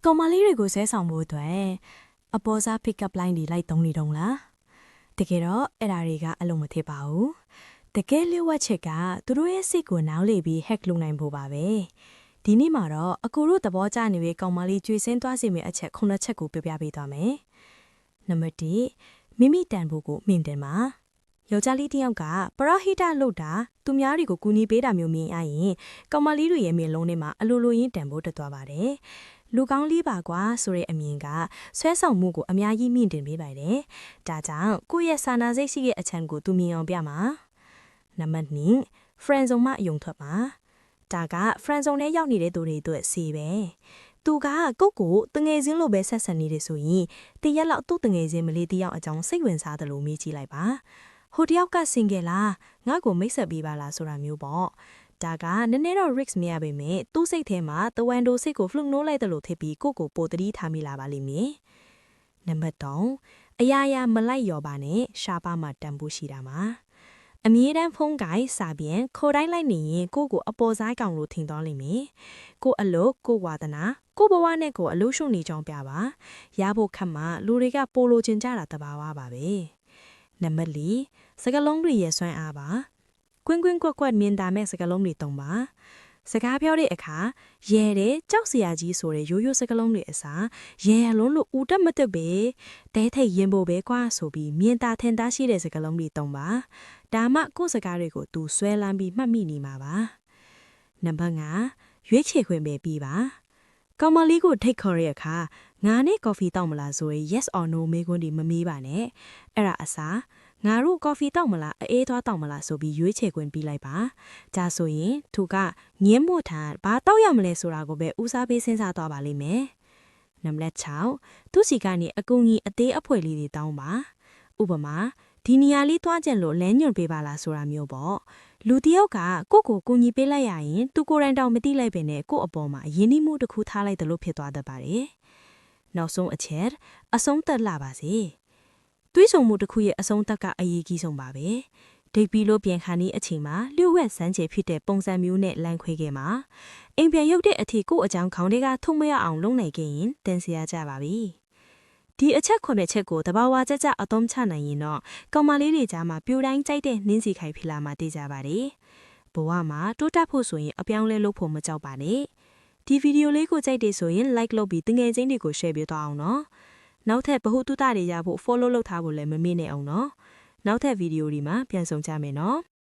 ကောင်မလေးတွေကိုဆဲဆောင်ဖို့အတွက်အပေါ်စား pick up line တွေလိုက်သုံးနေတော့လားတကယ်တော့အဲ့ဒါတွေကအလုံးမထစ်ပါဘူးတကယ်လျှို့ဝှက်ချက်ကသူတို့ရဲ့စိတ်ကိုနားလေပြီး hack လုပ်နိုင်ဖို့ပါပဲဒီနေ့မှာတော့အကိုတို့သဘောကျနေတဲ့ကောင်မလေးကျွေးစင်းသွားစီမယ့်အချက်9ချက်ကိုပြောပြပေးသွားမယ်နံပါတ်1မိမိတန်ဖို့ကိုမြင်တယ်မှာယောက်ျားလေးတစ်ယောက်ကပရဟိတလုပ်တာသူများတွေကိုကူညီပေးတာမျိုးမြင်ရရင်ကောင်မလေးတွေရဲ့မျက်လုံးထဲမှာအလိုလိုရင်းတန်ဖို့တက်သွားပါတယ်လူကောင်းလေးပါကွာဆိုတဲ့အမြင်ကဆွဲဆောင်မှုကိုအများကြီးမြင့်တင်ပေးပါတယ်ဒါကြောင့်ကိုယ့်ရဲ့စာနာစိတ်ရှိတဲ့အချမ်းကိုသူမြင်အောင်ပြမှာနံပါတ်2 friend zone မှာအယုံထွက်မှာဒါက friend zone ထဲရောက်နေတဲ့သူတွေအတွက်စီပဲသူကကိုတငယ်ချင်းလိုပဲဆက်ဆံနေတယ်ဆိုရင်တရက်လောက်သူ့တငယ်ချင်းမလေးတယောက်အကြောင်းစိတ်ဝင်စားတယ်လို့မေးကြည့်လိုက်ပါဟိုတယောက်ကစင်ကြယ်လားငါ့ကိုမိတ်ဆက်ပေးပါလားဆိုတာမျိုးပေါ့ဒါကနည်းနည်းတော့ risk မရပေမဲ့သူ့စိတ်ထဲမှာတဝန်တိုစိတ်ကို fluke နိုးလိုက်တယ်လို့ထင်ပြီးကိုပိုတတိထားမိလာပါလိမ့်မယ်နံပါတ်3အရာမလိုက်ရောပါနဲ့ရှားပါမှတန်ဖို့ရှိတာမှာအမြဲတမ်းဖုန်းကိုင်စာပြန်ခေါ်တိုင်းလိုက်နေရင်ကိုအပေါ်စားကောင်လို့ထင်သွားလိမ့်မယ်ကိုအလုပ်ကိုဝါသနာကိုဘဝနဲ့ကိုအလို့ရှုံနေကြောင်းပြပါရဖို့ခက်မှလူတွေကပိုလိုချင်ကြတာတဘာဝပါပဲနံပါတ်4စကလုံးတွေရဲ့စွမ်းအားပါကွင်းကွက်မြင်တာမဲ့စကလုံးတွေတုံးပါစကားပြောတဲ့အခါရဲတဲ့ကြောက်စရာကြီးဆိုတဲ့ရိုးရိုးစကလုံးတွေအစားရဲလုံးလို့ဦးတက်မတက်ပဲတဲထိတ်ရင်ဖို့ပဲကွာဆိုပြီးမြင်တာထင်သားရှိတဲ့စကလုံးတွေတုံးပါဒါမှကိုယ်စကားတွေကိုသူဆွဲလန်းပြီးမှတ်မိနေမှာပါနံပါတ်5ရွေးချယ်ခွင့်ပဲပြီးပါကောင်မလေးကိုထိတ်ခေါ်ရတဲ့အခါငါနဲ့ကော်ဖီတောက်မလားဆိုရင် yes or no မေးခွန်းတွေမမေးပါနဲ့အဲ့ဒါအစားငါတို့ကော်ဖီတောက်မလားအေးသွားတောက်မလားဆိုပြီးရွေးချယ်ခွင့်ပြီးလိုက်ပါဒါဆိုရင်သူကငင်းမို့ထားဘာတောက်ရမလဲဆိုတာကိုပဲဦးစားပေးစဉ်းစားသွားပါလိမ့်မယ်နံပါတ်6သူစီကနေအကူကြီးအသေးအဖွဲလေးတွေတောင်းပါဥပမာဒီနေရာလေးသွားကြလို့လမ်းညွှန်ပေးပါလားဆိုတာမျိုးပေါ့လူတယောက်ကကိုကူညီပေးလိုက်ရရင်သူကိုယ်တိုင်တောင်မသိလိုက်ပဲနဲ့ကို့အပေါ်မှာယဉ်နှီးမှုတစ်ခုထားလိုက်တယ်လို့ဖြစ်သွားတတ်ပါတယ်နောက်ဆုံးအချက်အဆုံးသက်လာပါစေတွေးဆုံမှုတစ်ခုရဲ့အဆုံးသက်ကအရေးကြီးဆုံးပါပဲဒိတ်ပြီးလို့ပြန်ခါနေအချိန်မှာလျှို့ဝှက်စမ်းချေဖြစ်တဲ့ပုံစံမျိုးနဲ့လမ်းခွဲခဲ့မှာအိမ်ပြန်ရုပ်တဲ့အထီကို့အကြောင်းခေါင်းတွေကထုံမရအောင်လုပ်နိုင်ခဲ့ရင်တင်စရာကြပါပြီဒီအချက်9ချက်ကိုတဘာဝကြအသုံးချနိုင်ရင်တော့ကောင်မလေးတွေကြားမှာပြိုတိုင်းကြိုက်တဲ့နှင်းစီခိုင်ဖြစ်လာမှသိကြပါတယ်ဘဝမှာတိုးတက်ဖို့ဆိုရင်အပြောင်းလဲလုပ်ဖို့မကြောက်ပါနဲ့ဒီဗီဒီယိုလေးကိုကြိုက်တယ်ဆိုရင် like လုပ်ပြီးတငယ်ချင်းတွေကို share ပေးသွားအောင်နော်နောက်ထပ်ဗဟုသုတတွေရဖို့ follow လုပ်ထားဖို့လည်းမမေ့နဲ့အောင်နော်နောက်ထပ်ဗီဒီယိုဒီမှာပြန်ဆောင်ကြမယ်နော်